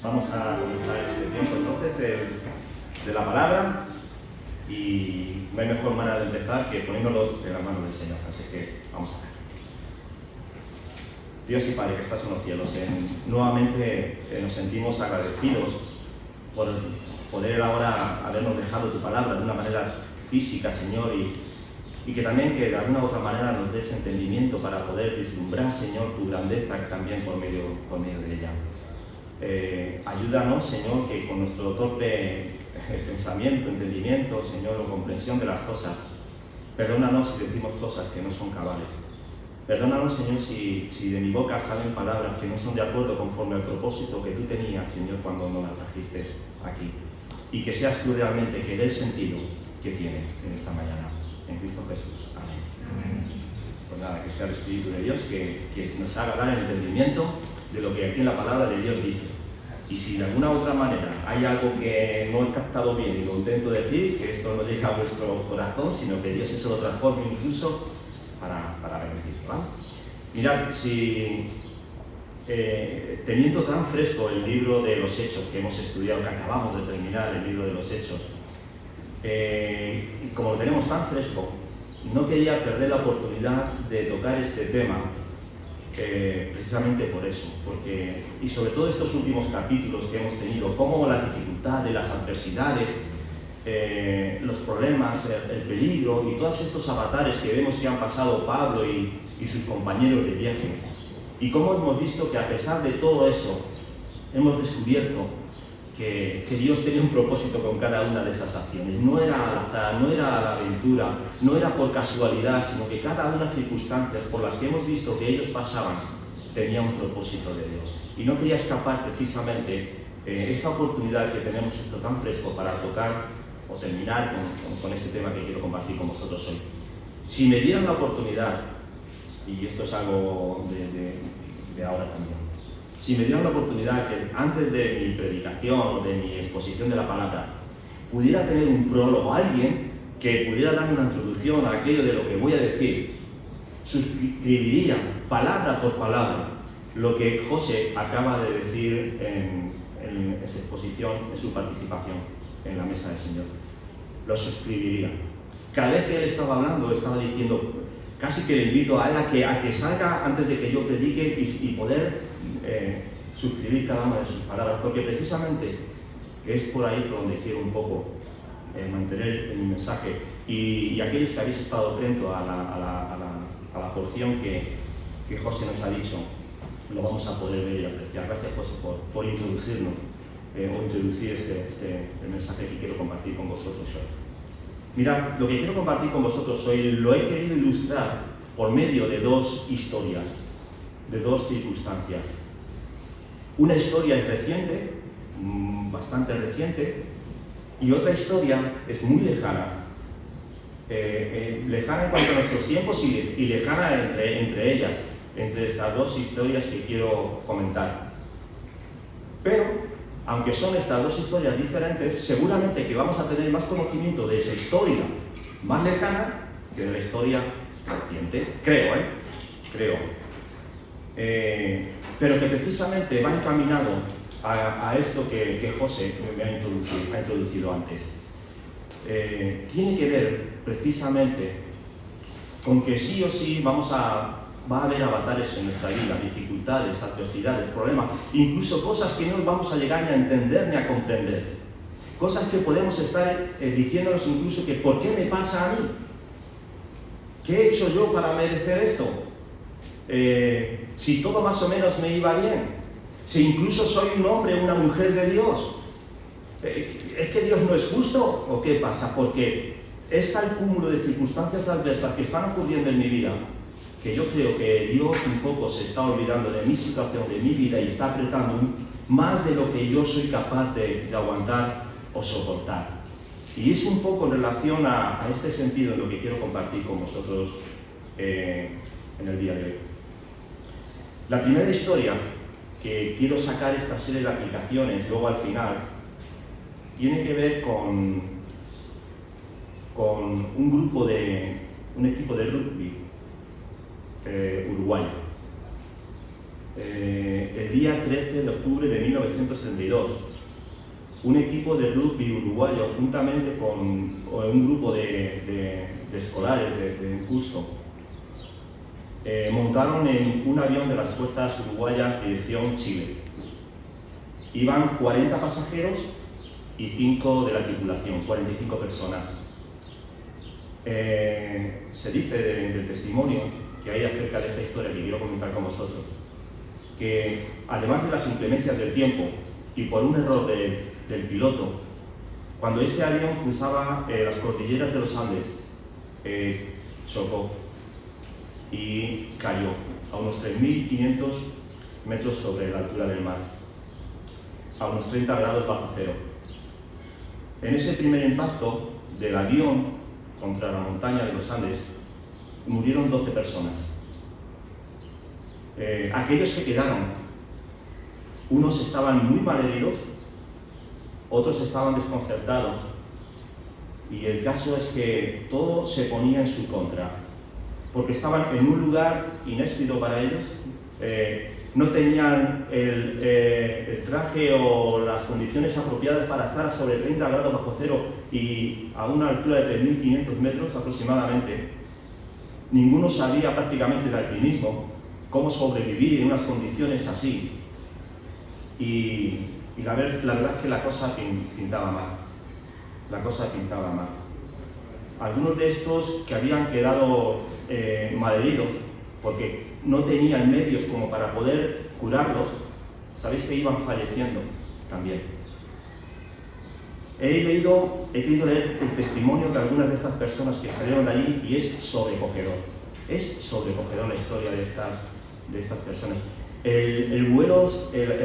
Vamos a comenzar este tiempo entonces de la palabra, y no hay mejor manera de empezar que poniéndolos en las manos del Señor. Así que vamos a ver. Dios y Padre que estás en los cielos, nuevamente nos sentimos agradecidos por poder ahora habernos dejado tu palabra de una manera física, Señor, y que también que de alguna u otra manera nos des entendimiento para poder vislumbrar, Señor, tu grandeza también por medio de ella. Ayúdanos, Señor, que con nuestro torpe pensamiento, entendimiento, Señor, o comprensión de las cosas, perdónanos si decimos cosas que no son cabales. Perdónanos, Señor, si de mi boca salen palabras que no son de acuerdo conforme al propósito que tú tenías, Señor, cuando nos las trajiste aquí. Y que seas tú realmente que dé el sentido que tiene en esta mañana. En Cristo Jesús. Amén. Pues nada, que sea el Espíritu de Dios que nos haga dar el entendimiento de lo que aquí en la palabra de Dios dice. Y si de alguna otra manera hay algo que no he captado bien y lo intento decir, que esto no llegue a vuestro corazón, sino que Dios eso lo transforme incluso para beneficio, ¿vale? Mirad, si teniendo tan fresco el libro de los Hechos que hemos estudiado, que acabamos de terminar el libro de los Hechos, como lo tenemos tan fresco, no quería perder la oportunidad de tocar este tema, precisamente por eso, y sobre todo estos últimos capítulos que hemos tenido, cómo la dificultad de las adversidades, los problemas, el peligro y todos estos avatares que vemos que han pasado Pablo y sus compañeros de viaje, y cómo hemos visto que a pesar de todo eso, hemos descubierto que Dios tenía un propósito con cada una de esas acciones. No era al azar, no era a la aventura, no era por casualidad, sino que cada una de las circunstancias por las que hemos visto que ellos pasaban tenía un propósito de Dios. Y no quería escapar precisamente esta oportunidad que tenemos esto tan fresco para tocar o terminar con este tema que quiero compartir con vosotros hoy. Si me dieran la oportunidad, y esto es algo de ahora también, si me dieran la oportunidad que antes de mi predicación o de mi exposición de la palabra pudiera tener un prólogo, alguien que pudiera darme una introducción a aquello de lo que voy a decir, suscribiría palabra por palabra lo que José acaba de decir en su exposición, en su participación en la mesa del Señor. Lo suscribiría. Cada vez que él estaba hablando, estaba diciendo, casi que le invito a él a que salga antes de que yo predique y poder suscribir cada una de sus palabras, porque precisamente es por ahí por donde quiero un poco mantener el mensaje. Y aquellos que habéis estado atentos a la porción que José nos ha dicho, lo vamos a poder ver y apreciar. Gracias, José, por introducirnos o introducir el mensaje que quiero compartir con vosotros hoy. Mirad, lo que quiero compartir con vosotros hoy lo he querido ilustrar por medio de dos historias, de dos circunstancias. Una historia es reciente, bastante reciente, y otra historia es muy lejana. Lejana en cuanto a nuestros tiempos y lejana entre ellas, entre estas dos historias que quiero comentar. Pero, aunque son estas dos historias diferentes, seguramente que vamos a tener más conocimiento de esa historia más lejana que de la historia reciente. Creo. Pero que precisamente va encaminado a esto que José me ha introducido antes. Tiene que ver precisamente con que sí o sí va a haber avatares en nuestra vida, dificultades, adversidades, problemas, incluso cosas que no vamos a llegar ni a entender ni a comprender. Cosas que podemos estar diciéndonos incluso que ¿por qué me pasa a mí? ¿Qué he hecho yo para merecer esto? Si todo más o menos me iba bien, si incluso soy un hombre, una mujer de Dios, ¿es que Dios no es justo o qué pasa? Porque es tal cúmulo de circunstancias adversas que están ocurriendo en mi vida que yo creo que Dios un poco se está olvidando de mi situación, de mi vida, y está apretando más de lo que yo soy capaz de aguantar o soportar. Y es un poco en relación a este sentido en lo que quiero compartir con vosotros en el día de hoy. La primera historia que quiero sacar esta serie de aplicaciones luego al final tiene que ver con un equipo de rugby uruguayo. el día 13 de octubre de 1972, un equipo de rugby uruguayo, juntamente con un grupo de escolares de curso, montaron en un avión de las fuerzas uruguayas dirección Chile. Iban 40 pasajeros y 5 de la tripulación, 45 personas. Se dice del testimonio que hay acerca de esta historia que quiero comentar con vosotros, que además de las inclemencias del tiempo y por un error del piloto, cuando este avión cruzaba las cordilleras de los Andes, chocó y cayó a unos 3.500 metros sobre la altura del mar, a unos 30 grados bajo cero. En ese primer impacto del avión contra la montaña de los Andes, murieron 12 personas. Aquellos que quedaron, unos estaban muy mal heridos, otros estaban desconcertados, y el caso es que todo se ponía en su contra, porque estaban en un lugar inhóspito para ellos, no tenían el traje o las condiciones apropiadas para estar sobre 30 grados bajo cero y a una altura de 3.500 metros aproximadamente. Ninguno sabía prácticamente de alpinismo, cómo sobrevivir en unas condiciones así. Y la verdad es que la cosa pintaba mal. La cosa pintaba mal. Algunos de estos que habían quedado malheridos, porque no tenían medios como para poder curarlos, sabéis que iban falleciendo también. He querido leer el testimonio de algunas de estas personas que salieron de allí y es sobrecogedor. Es sobrecogedor la historia de estas personas. El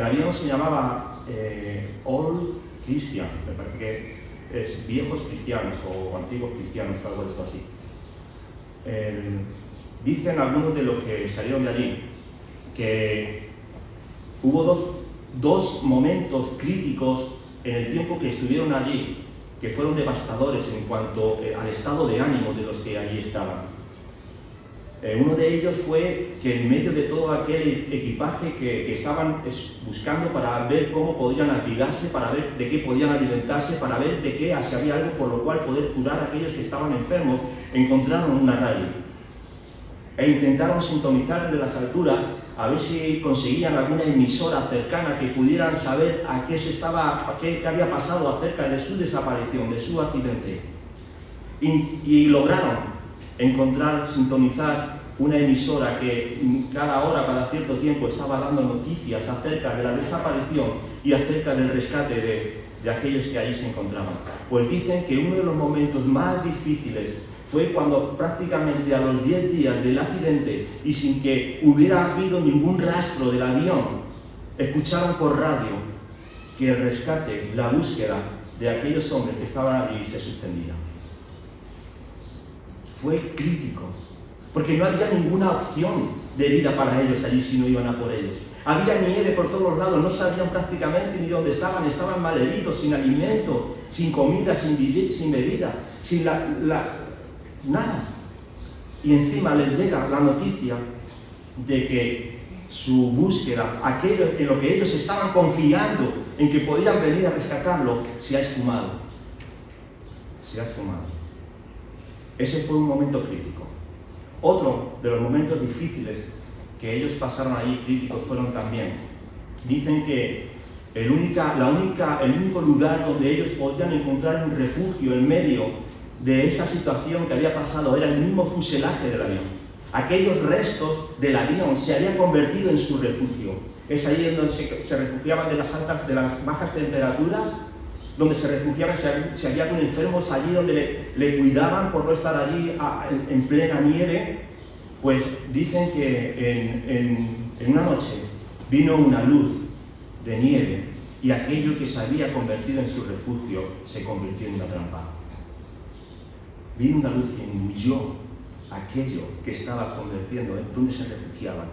avión se llamaba All Christian, me parece que es viejos cristianos o antiguos cristianos, algo de esto así. Dicen algunos de los que salieron de allí que hubo dos momentos críticos en el tiempo que estuvieron allí, que fueron devastadores en cuanto al estado de ánimo de los que allí estaban. Uno de ellos fue que en medio de todo aquel equipaje que estaban buscando para ver cómo podían abrigarse, para ver de qué podían alimentarse, para ver de qué, si había algo por lo cual poder curar a aquellos que estaban enfermos, encontraron una radio e intentaron sintonizar desde las alturas a ver si conseguían alguna emisora cercana que pudieran saber qué había pasado acerca de su desaparición, de su accidente. Y lograron sintonizar una emisora que cada hora, cada cierto tiempo estaba dando noticias acerca de la desaparición y acerca del rescate de aquellos que allí se encontraban. Pues dicen que uno de los momentos más difíciles fue cuando prácticamente a los 10 días del accidente y sin que hubiera habido ningún rastro del avión, escucharon por radio que el rescate, la búsqueda de aquellos hombres que estaban allí se suspendía. Fue crítico, porque no había ninguna opción de vida para ellos allí si no iban a por ellos. Había nieve por todos lados, no sabían prácticamente ni dónde estaban malheridos, sin alimento, sin comida, sin bebida, sin nada. Y encima les llega la noticia de que su búsqueda, aquello en lo que ellos estaban confiando en que podían venir a rescatarlo, se ha esfumado. Se ha esfumado. Ese fue un momento crítico. Otro de los momentos difíciles que ellos pasaron allí, críticos, fueron también. Dicen que el único lugar donde ellos podían encontrar un refugio en medio de esa situación que había pasado era el mismo fuselaje del avión. Aquellos restos del avión se habían convertido en su refugio. Es ahí en donde se refugiaban de las bajas temperaturas, donde se refugiaban si había algún enfermo, es allí donde le cuidaban por no estar allí en plena nieve. Pues dicen que en una noche vino una luz de nieve y aquello que se había convertido en su refugio se convirtió en una trampa. Vino una luz y engulló aquello que estaba convirtiendo en donde se refugiaban.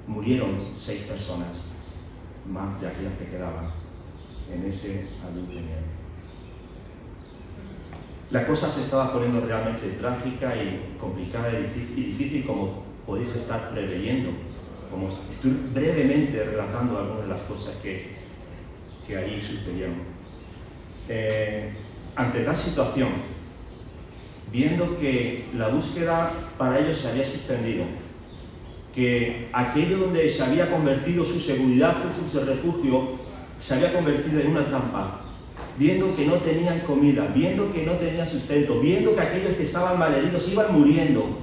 Murieron 6 personas, más de aquellas que quedaban en ese luz de nieve. La cosa se estaba poniendo realmente trágica y complicada y difícil, como podéis estar preveyendo, como estoy brevemente relatando algunas de las cosas que allí sucedieron. Ante tal situación, viendo que la búsqueda para ellos se había suspendido, que aquello donde se había convertido su seguridad, su refugio, se había convertido en una trampa, viendo que no tenían comida, viendo que no tenían sustento, viendo que aquellos que estaban malheridos iban muriendo,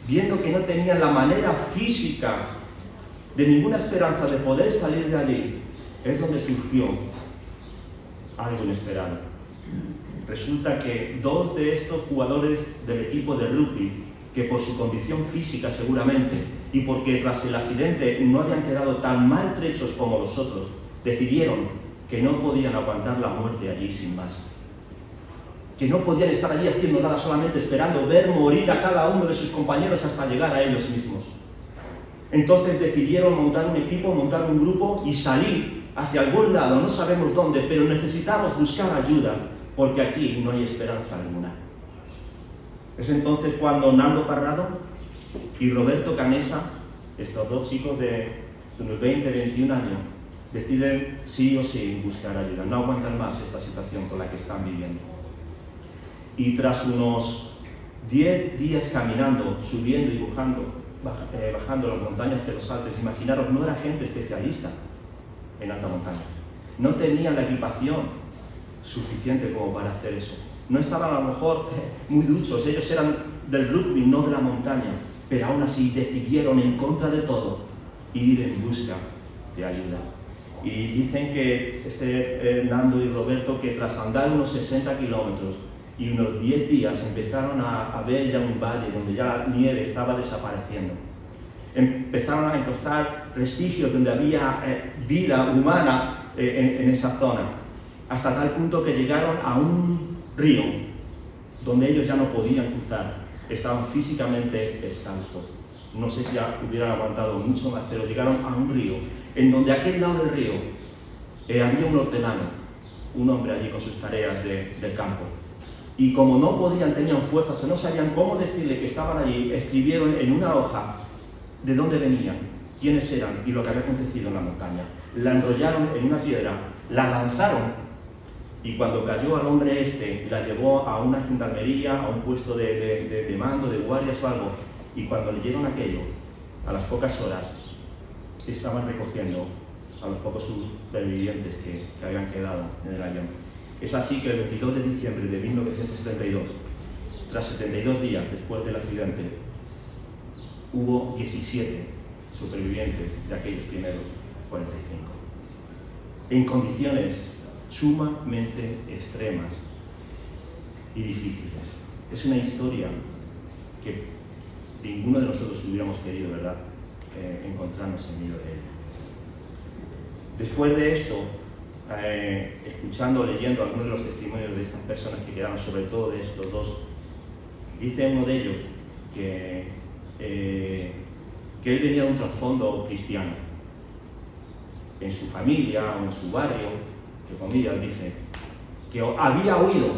viendo que no tenían la manera física de ninguna esperanza de poder salir de allí, es donde surgió algo inesperado. Resulta que dos de estos jugadores del equipo de rugby, que por su condición física seguramente, y porque tras el accidente no habían quedado tan maltrechos como los otros, decidieron que no podían aguantar la muerte allí sin más. Que no podían estar allí haciendo nada, solamente esperando ver morir a cada uno de sus compañeros hasta llegar a ellos mismos. Entonces decidieron montar un equipo, montar un grupo y salir hacia algún lado, no sabemos dónde, pero necesitamos buscar ayuda, porque aquí no hay esperanza alguna. Es entonces cuando Nando Parrado y Roberto Canesa, estos dos chicos de unos 20, 21 años, deciden sí o sí buscar ayuda, no aguantan más esta situación con la que están viviendo. Y tras unos 10 días caminando, subiendo y bajando las montañas de los Alpes, imaginaros, no era gente especialista en alta montaña, no tenían la equipación suficiente como para hacer eso, no estaban a lo mejor muy duchos, ellos eran del rugby, no de la montaña, pero aún así decidieron en contra de todo ir en busca de ayuda. Y dicen que Nando y Roberto, que tras andar unos 60 kilómetros y unos 10 días empezaron a ver ya un valle donde ya la nieve estaba desapareciendo. Empezaron a encontrar vestigios donde había vida humana en esa zona, hasta tal punto que llegaron a un río donde ellos ya no podían cruzar, estaban físicamente exhaustos. No sé si hubieran aguantado mucho más, pero llegaron a un río, en donde a aquel lado del río había un hortelano, un hombre allí con sus tareas del campo. Y como no podían, tenían fuerzas o no sabían cómo decirle que estaban allí, escribieron en una hoja de dónde venían, quiénes eran y lo que había acontecido en la montaña. La enrollaron en una piedra, la lanzaron y cuando cayó al hombre la llevó a una gendarmería, a un puesto de mando, de guardias o algo. Y cuando leyeron aquello, a las pocas horas, estaban recogiendo a los pocos supervivientes que habían quedado en el avión. Es así que el 22 de diciembre de 1972, tras 72 días después del accidente, hubo 17 supervivientes de aquellos primeros 45. En condiciones sumamente extremas y difíciles. Es una historia que ninguno de nosotros hubiéramos querido, ¿verdad?, encontrarnos en medio de ella. Después de esto, escuchando o leyendo algunos de los testimonios de estas personas que quedaron, sobre todo de estos dos, dice uno de ellos que él venía de un trasfondo cristiano. En su familia o en su barrio, que comillas dice, que había oído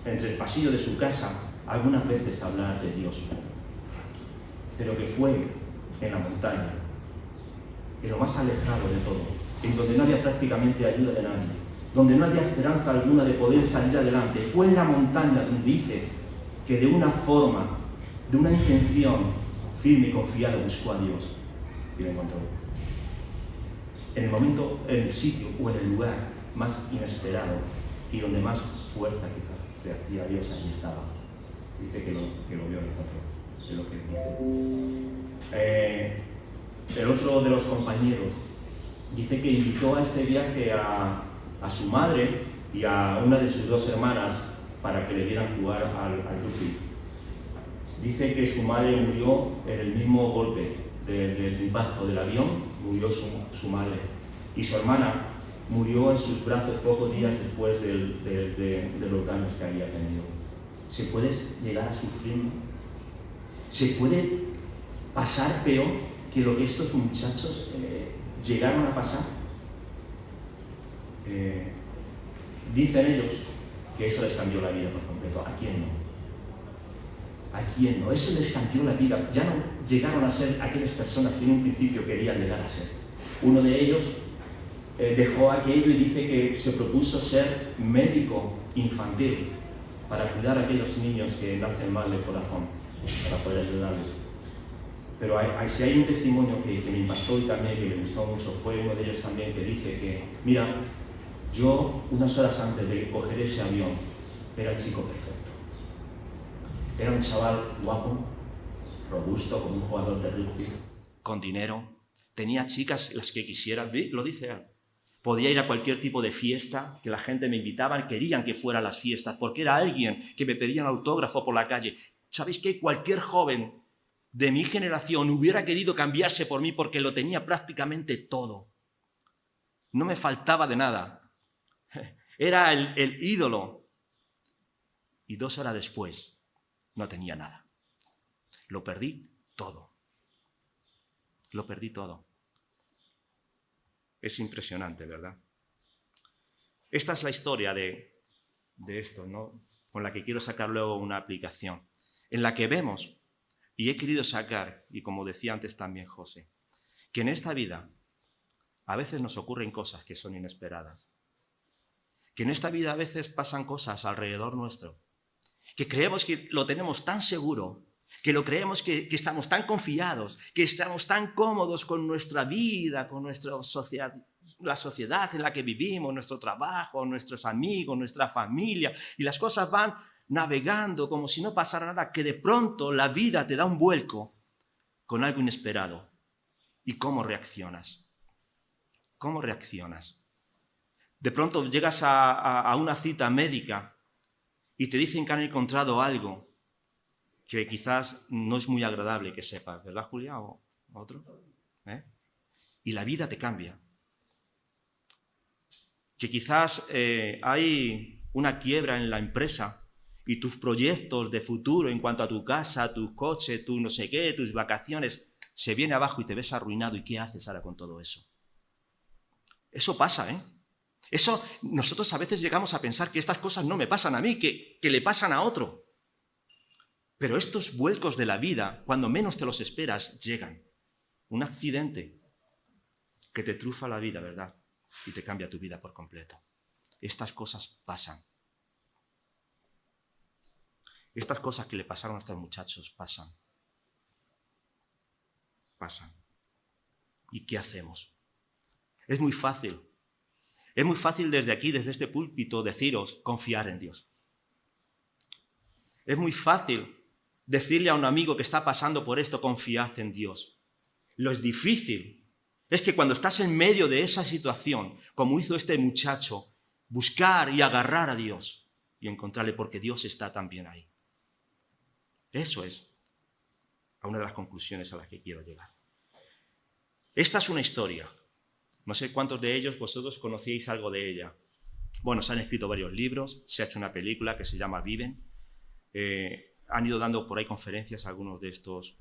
entre el pasillo de su casa algunas veces hablar de Dios, pero que fue en la montaña, en lo más alejado de todo, en donde no había prácticamente ayuda de nadie, donde no había esperanza alguna de poder salir adelante. Fue en la montaña donde dice que de una forma, de una intención firme y confiada buscó a Dios y lo encontró. En el momento, en el sitio o en el lugar más inesperado y donde más fuerza que hacía Dios, allí estaba. Dice que lo vio y lo encontró, es lo que dice. El otro de los compañeros dice que invitó a este viaje a su madre y a una de sus dos hermanas para que le vieran jugar al rugby. Dice que su madre murió en el mismo golpe del impacto del avión, murió su madre, y su hermana murió en sus brazos pocos días después de los daños que había tenido. ¿Se puede llegar a sufrir? ¿Se puede pasar peor que lo que estos muchachos llegaron a pasar? Dicen ellos que eso les cambió la vida por completo. ¿A quién no? ¿A quién no? Eso les cambió la vida. Ya no llegaron a ser aquellas personas que en un principio querían llegar a ser. Uno de ellos dejó aquello y dice que se propuso ser médico infantil para cuidar a aquellos niños que nacen mal de corazón, para poder ayudarles. Pero si hay un testimonio que me impactó y también que me gustó mucho, fue uno de ellos también que dice que, mira, yo unas horas antes de coger ese avión era el chico perfecto. Era un chaval guapo, robusto, como un jugador de rugby, con dinero, tenía chicas las que quisiera, lo dice él. Podía ir a cualquier tipo de fiesta, que la gente me invitaba, querían que fuera a las fiestas, porque era alguien que me pedía un autógrafo por la calle. ¿Sabéis qué? Cualquier joven de mi generación hubiera querido cambiarse por mí porque lo tenía prácticamente todo. No me faltaba de nada. Era el ídolo. Y 2 horas después no tenía nada. Lo perdí todo. Lo perdí todo. Es impresionante, ¿verdad? Esta es la historia de esto, ¿no? Con la que quiero sacar luego una aplicación, en la que vemos, y he querido sacar, y como decía antes también José, que en esta vida a veces nos ocurren cosas que son inesperadas, que en esta vida a veces pasan cosas alrededor nuestro, que creemos que lo tenemos tan seguro, que lo creemos que estamos tan confiados, que estamos tan cómodos con nuestra vida, con nuestra sociedad, la sociedad en la que vivimos, nuestro trabajo, nuestros amigos, nuestra familia, y las cosas van navegando como si no pasara nada, que de pronto la vida te da un vuelco con algo inesperado. ¿Y cómo reaccionas? ¿Cómo reaccionas? De pronto llegas a una cita médica y te dicen que han encontrado algo que quizás no es muy agradable que sepas, ¿verdad, Julia? ¿O otro? Y la vida te cambia. Que quizás hay una quiebra en la empresa y tus proyectos de futuro en cuanto a tu casa, tu coche, tu no sé qué, tus vacaciones, se viene abajo y te ves arruinado. ¿Y qué haces ahora con todo eso? Eso pasa, ¿eh? Eso, nosotros a veces llegamos a pensar que estas cosas no me pasan a mí, que le pasan a otro. Pero estos vuelcos de la vida, cuando menos te los esperas, llegan. Un accidente que te trufa la vida, ¿verdad? Y te cambia tu vida por completo. Estas cosas pasan. Estas cosas que le pasaron a estos muchachos pasan. Pasan. ¿Y qué hacemos? Es muy fácil. Es muy fácil desde aquí, desde este púlpito, deciros, confiar en Dios. Es muy fácil decirle a un amigo que está pasando por esto, confiad en Dios. Lo es difícil es que cuando estás en medio de esa situación, como hizo este muchacho, buscar y agarrar a Dios y encontrarle, porque Dios está también ahí. Eso es una de las conclusiones a las que quiero llegar. Esta es una historia. No sé cuántos de ellos vosotros conocíais algo de ella. Bueno, se han escrito varios libros, se ha hecho una película que se llama Viven. Han ido dando por ahí conferencias a algunos de estos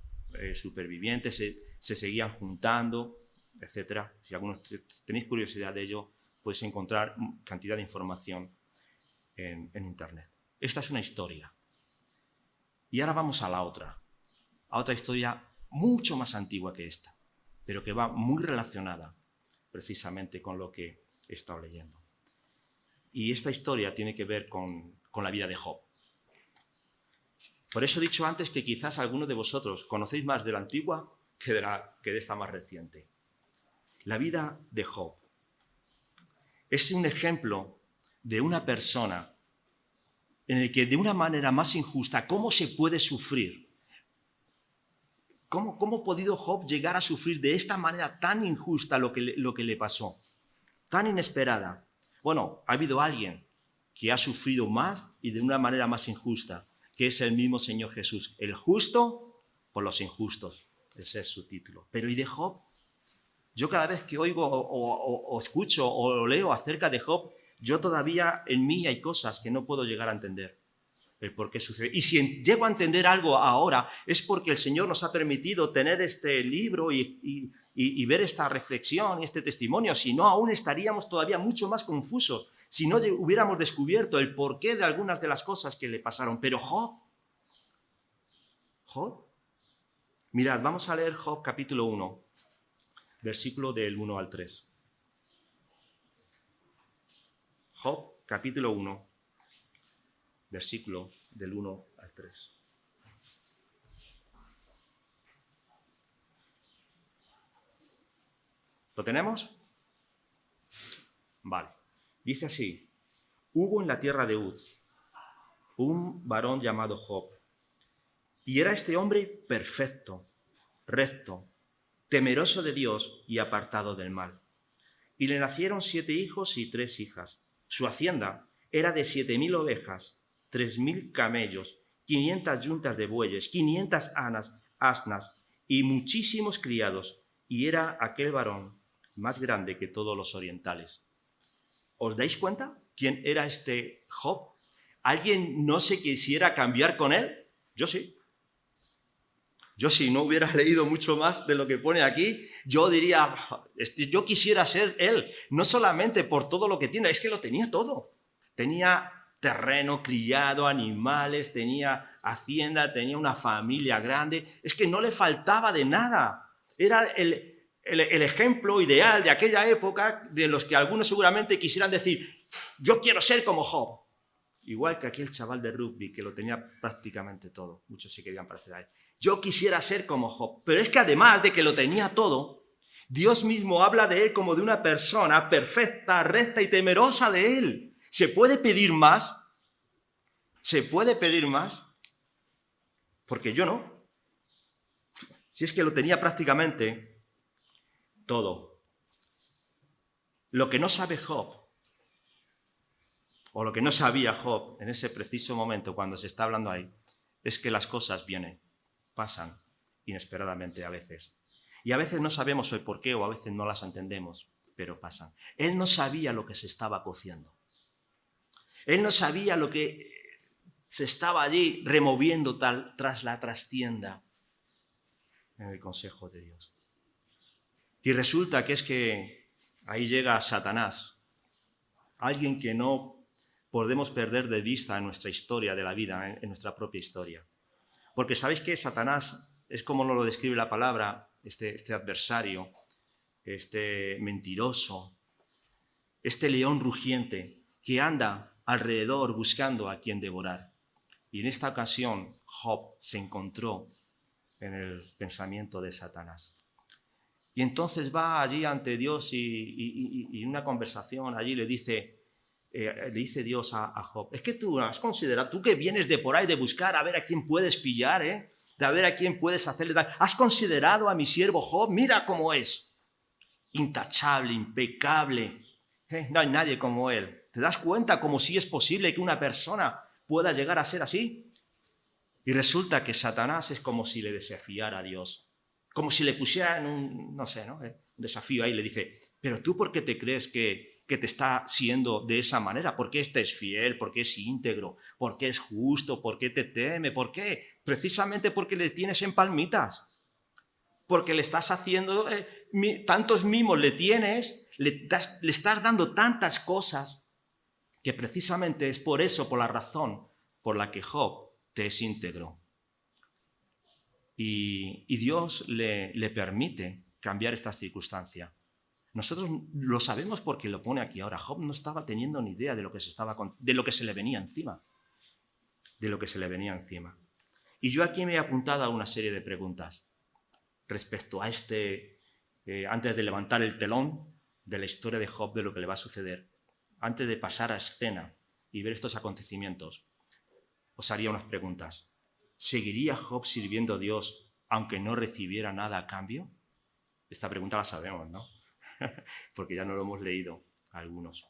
supervivientes, se seguían juntando, etc. Si algunos tenéis curiosidad de ello, podéis encontrar cantidad de información en Internet. Esta es una historia. Y ahora vamos a otra historia mucho más antigua que esta, pero que va muy relacionada precisamente con lo que he estado leyendo. Y esta historia tiene que ver con la vida de Job. Por eso he dicho antes que quizás algunos de vosotros conocéis más de la antigua que de esta más reciente. La vida de Job es un ejemplo de una persona en el que de una manera más injusta, ¿cómo se puede sufrir? ¿Cómo ha podido Job llegar a sufrir de esta manera tan injusta lo que le pasó? Tan inesperada. Bueno, ha habido alguien que ha sufrido más y de una manera más injusta, que es el mismo Señor Jesús. El justo por los injustos. Ese es su título. Pero ¿y de Job? Yo cada vez que oigo o escucho o leo acerca de Job, yo todavía en mí hay cosas que no puedo llegar a entender el por qué sucede. Y si llego a entender algo ahora, es porque el Señor nos ha permitido tener este libro y ver esta reflexión y este testimonio. Si no, aún estaríamos todavía mucho más confusos, si no hubiéramos descubierto el porqué de algunas de las cosas que le pasaron. Pero Job Job. Mirad, vamos a leer Job capítulo 1, versículo del 1 al 3. Job capítulo 1, versículo del 1 al 3. ¿Lo tenemos? Vale. Dice así: hubo en la tierra de Uz un varón llamado Job, y era este hombre perfecto, recto, temeroso de Dios y apartado del mal. Y le nacieron 7 hijos y 3 hijas. Su hacienda era de 7.000 ovejas, 3.000 camellos, 500 yuntas de bueyes, 500 asnas y muchísimos criados. Y era aquel varón más grande que todos los orientales. ¿Os dais cuenta quién era este Job? ¿Alguien no se quisiera cambiar con él? Yo sí. Yo si no hubiera leído mucho más de lo que pone aquí, yo diría, yo quisiera ser él, no solamente por todo lo que tiene, es que lo tenía todo. Tenía terreno, criado, animales, tenía hacienda, tenía una familia grande, es que no le faltaba de nada. Era el ejemplo ideal de aquella época de los que algunos seguramente quisieran decir, yo quiero ser como Job. Igual que aquel chaval de rugby que lo tenía prácticamente todo. Muchos se querían parecer a él. Yo quisiera ser como Job. Pero es que además de que lo tenía todo, Dios mismo habla de él como de una persona perfecta, recta y temerosa de él. ¿Se puede pedir más? ¿Se puede pedir más? Porque yo no. Si es que lo tenía prácticamente todo. Lo que no sabe Job, o lo que no sabía Job en ese preciso momento cuando se está hablando ahí, es que las cosas vienen, pasan inesperadamente a veces. Y a veces no sabemos el por qué o a veces no las entendemos, pero pasan. Él no sabía lo que se estaba cociendo. Él no sabía lo que se estaba allí removiendo tras la trastienda en el consejo de Dios. Y resulta que es que ahí llega Satanás, alguien que no podemos perder de vista en nuestra historia de la vida, en nuestra propia historia. Porque ¿sabéis qué? Satanás es como nos lo describe la palabra, este adversario, este mentiroso, este león rugiente que anda alrededor buscando a quien devorar. Y en esta ocasión Job se encontró en el pensamiento de Satanás. Y entonces va allí ante Dios y en una conversación allí le dice Dios a Job, es que tú has considerado, tú que vienes de por ahí de buscar a ver a quién puedes pillar, de a ver a quién puedes hacerle daño, has considerado a mi siervo Job, mira cómo es, intachable, impecable, no hay nadie como él. ¿Te das cuenta como si es posible que una persona pueda llegar a ser así? Y resulta que Satanás es como si le desafiara a Dios, como si le pusiera en un desafío ahí, le dice, pero tú ¿por qué te crees que te está siendo de esa manera? ¿Por qué este es fiel? ¿Por qué es íntegro? ¿Por qué es justo? ¿Por qué te teme? ¿Por qué? Precisamente porque le tienes en palmitas. Porque le estás haciendo, tantos mimos le tienes, le estás dando tantas cosas, que precisamente es por eso, por la razón por la que Job te es íntegro. Y Dios le permite cambiar esta circunstancia. Nosotros lo sabemos porque lo pone aquí ahora. Job no estaba teniendo ni idea de lo que se le venía encima. De lo que se le venía encima. Y yo aquí me he apuntado a una serie de preguntas respecto a antes de levantar el telón de la historia de Job, de lo que le va a suceder. Antes de pasar a escena y ver estos acontecimientos, os haría unas preguntas. ¿Seguiría Job sirviendo a Dios aunque no recibiera nada a cambio? Esta pregunta la sabemos, ¿no? Porque ya no lo hemos leído algunos.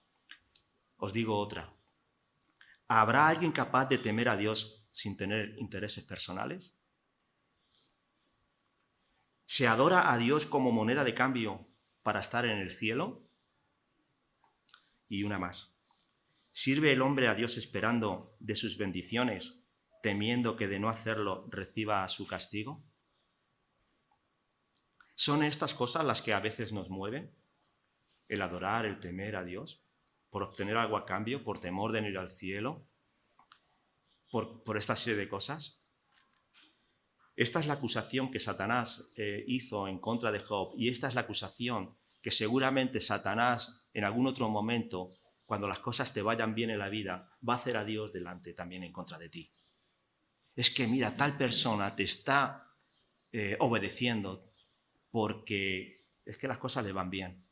Os digo otra. ¿Habrá alguien capaz de temer a Dios sin tener intereses personales? ¿Se adora a Dios como moneda de cambio para estar en el cielo? Y una más. ¿Sirve el hombre a Dios esperando de sus bendiciones, temiendo que de no hacerlo reciba su castigo? ¿Son estas cosas las que a veces nos mueven? El adorar, el temer a Dios, por obtener algo a cambio, por temor de no ir al cielo, por esta serie de cosas. Esta es la acusación que Satanás hizo en contra de Job, y esta es la acusación que seguramente Satanás en algún otro momento, cuando las cosas te vayan bien en la vida, va a hacer a Dios delante también en contra de ti. Es que mira, tal persona te está obedeciendo porque es que las cosas le van bien,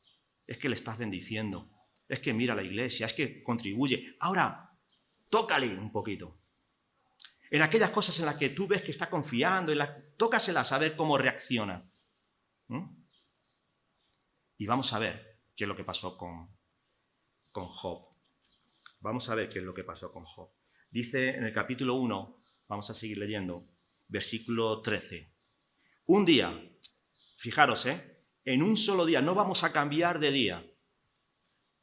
es que le estás bendiciendo, es que mira la iglesia, es que contribuye. Ahora, tócale un poquito. En aquellas cosas en las que tú ves que está confiando, tócaselas a ver cómo reacciona. Y vamos a ver qué es lo que pasó con Job. Vamos a ver qué es lo que pasó con Job. Dice en el capítulo 1, vamos a seguir leyendo, versículo 13. Un día, fijaros, en un solo día, no vamos a cambiar de día.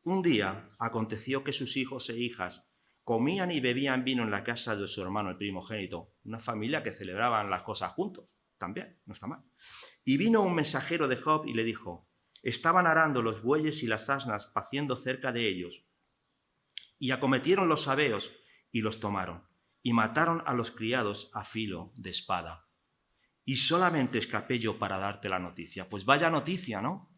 Un día aconteció que sus hijos e hijas comían y bebían vino en la casa de su hermano, el primogénito. Una familia que celebraban las cosas juntos. También, no está mal. Y vino un mensajero de Job y le dijo: estaban arando los bueyes y las asnas paciendo cerca de ellos. Y acometieron los sabeos y los tomaron. Y mataron a los criados a filo de espada. Y solamente escapé yo para darte la noticia. Pues vaya noticia, ¿no?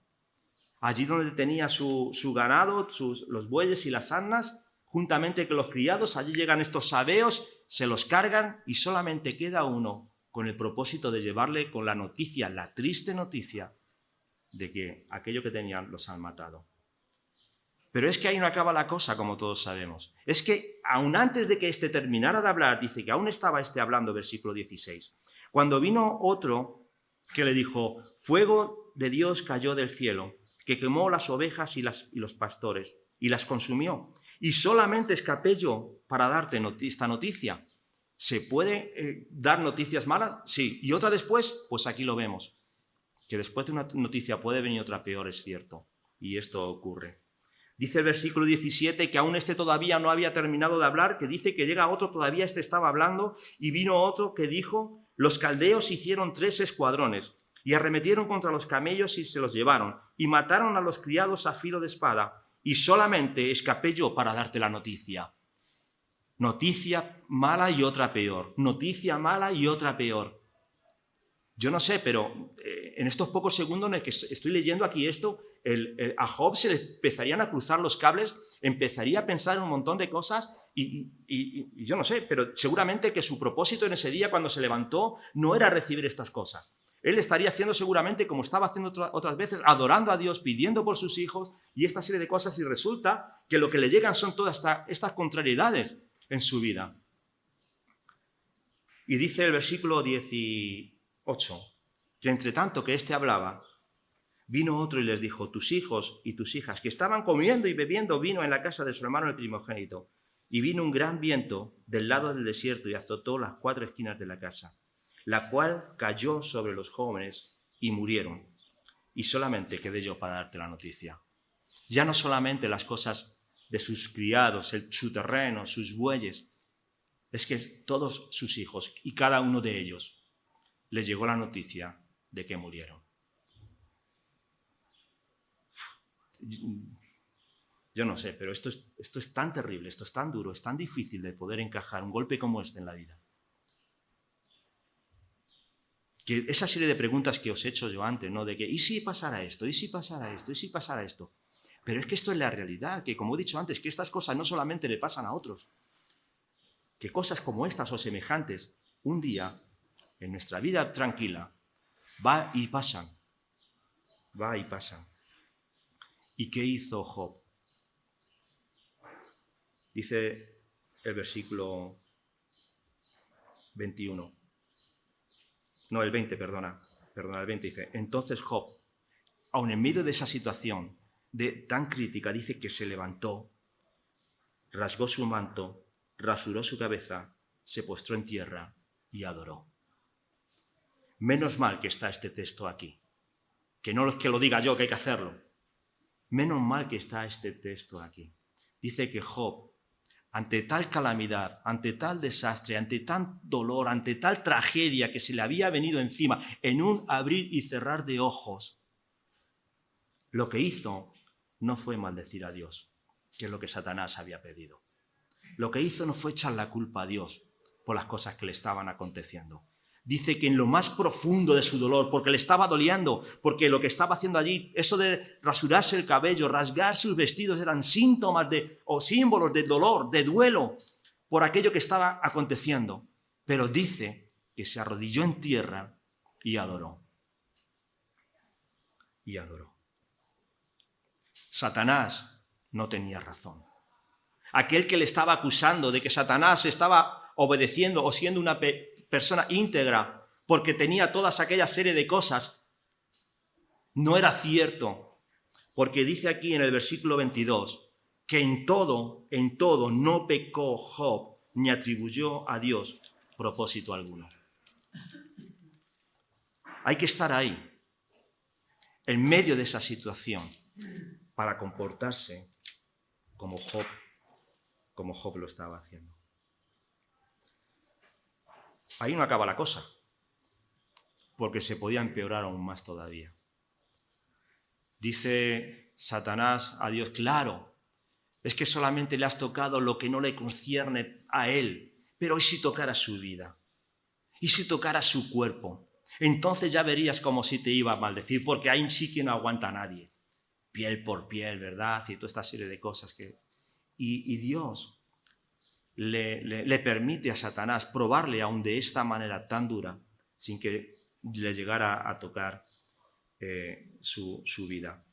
Allí donde tenía su ganado, los bueyes y las asnas, juntamente con los criados, allí llegan estos sabeos, se los cargan y solamente queda uno con el propósito de llevarle con la noticia, la triste noticia, de que aquello que tenían los han matado. Pero es que ahí no acaba la cosa, como todos sabemos. Es que aún antes de que éste terminara de hablar, dice que aún estaba hablando, versículo 16, cuando vino otro que le dijo: fuego de Dios cayó del cielo, que quemó las ovejas y los pastores, y las consumió. Y solamente escapé yo para darte esta noticia. ¿Se puede dar noticias malas? Sí. ¿Y otra después? Pues aquí lo vemos. Que después de una noticia puede venir otra peor, es cierto. Y esto ocurre. Dice el versículo 17 que aún este todavía no había terminado de hablar, que dice que llega otro, todavía este estaba hablando, y vino otro que dijo: los caldeos hicieron 3 escuadrones, y arremetieron contra los camellos y se los llevaron, y mataron a los criados a filo de espada, y solamente escapé yo para darte la noticia. Noticia mala y otra peor, noticia mala y otra peor. Yo no sé, pero en estos pocos segundos en el que estoy leyendo aquí esto, a Job se le empezarían a cruzar los cables, empezaría a pensar en un montón de cosas y yo no sé, pero seguramente que su propósito en ese día cuando se levantó no era recibir estas cosas. Él estaría haciendo seguramente como estaba haciendo otras veces, adorando a Dios, pidiendo por sus hijos y esta serie de cosas, y resulta que lo que le llegan son todas estas contrariedades en su vida. Y dice el versículo 18, que entre tanto que éste hablaba, vino otro y les dijo: tus hijos y tus hijas, que estaban comiendo y bebiendo vino en la casa de su hermano el primogénito. Y vino un gran viento del lado del desierto y azotó las 4 esquinas de la casa, la cual cayó sobre los jóvenes y murieron. Y solamente quedé yo para darte la noticia. Ya no solamente las cosas de sus criados, su terreno, sus bueyes, es que todos sus hijos y cada uno de ellos les llegó la noticia de que murieron. Yo no sé, pero esto es tan terrible, esto es tan duro, es tan difícil de poder encajar un golpe como este en la vida. Que esa serie de preguntas que os he hecho yo antes, ¿no? De que, ¿y si pasara esto? ¿Y si pasara esto? ¿Y si pasara esto? Pero es que esto es la realidad, que como he dicho antes, que estas cosas no solamente le pasan a otros, que cosas como estas o semejantes, un día, en nuestra vida tranquila, va y pasan. Va y pasan. ¿Y qué hizo Job? Dice el versículo 21. No, el 20, perdona, el 20 dice: entonces Job, aun en medio de esa situación tan crítica, dice que se levantó, rasgó su manto, rasuró su cabeza, se postró en tierra y adoró. Menos mal que está este texto aquí, que no es que lo diga yo, que hay que hacerlo. Menos mal que está este texto aquí. Dice que Job, ante tal calamidad, ante tal desastre, ante tal dolor, ante tal tragedia que se le había venido encima, en un abrir y cerrar de ojos, lo que hizo no fue maldecir a Dios, que es lo que Satanás había pedido. Lo que hizo no fue echar la culpa a Dios por las cosas que le estaban aconteciendo. Dice que en lo más profundo de su dolor, porque le estaba doliendo, porque lo que estaba haciendo allí, eso de rasurarse el cabello, rasgar sus vestidos, eran síntomas o símbolos de dolor, de duelo, por aquello que estaba aconteciendo. Pero dice que se arrodilló en tierra y adoró. Y adoró. Satanás no tenía razón. Aquel que le estaba acusando de que Satanás estaba obedeciendo o siendo una persona íntegra porque tenía toda aquella serie de cosas, no era cierto, porque dice aquí en el versículo 22 que en todo no pecó Job ni atribuyó a Dios propósito alguno. Hay que estar ahí, en medio de esa situación, para comportarse como Job lo estaba haciendo. Ahí no acaba la cosa, porque se podía empeorar aún más todavía. Dice Satanás a Dios, claro, es que solamente le has tocado lo que no le concierne a él, pero ¿y si tocara su vida? ¿Y si tocara su cuerpo? Entonces ya verías como si te iba a maldecir, porque ahí sí que no aguanta a nadie. Piel por piel, ¿verdad? Y toda esta serie de cosas que... Y Dios le permite a Satanás probarle aún de esta manera tan dura, sin que le llegara a tocar su vida.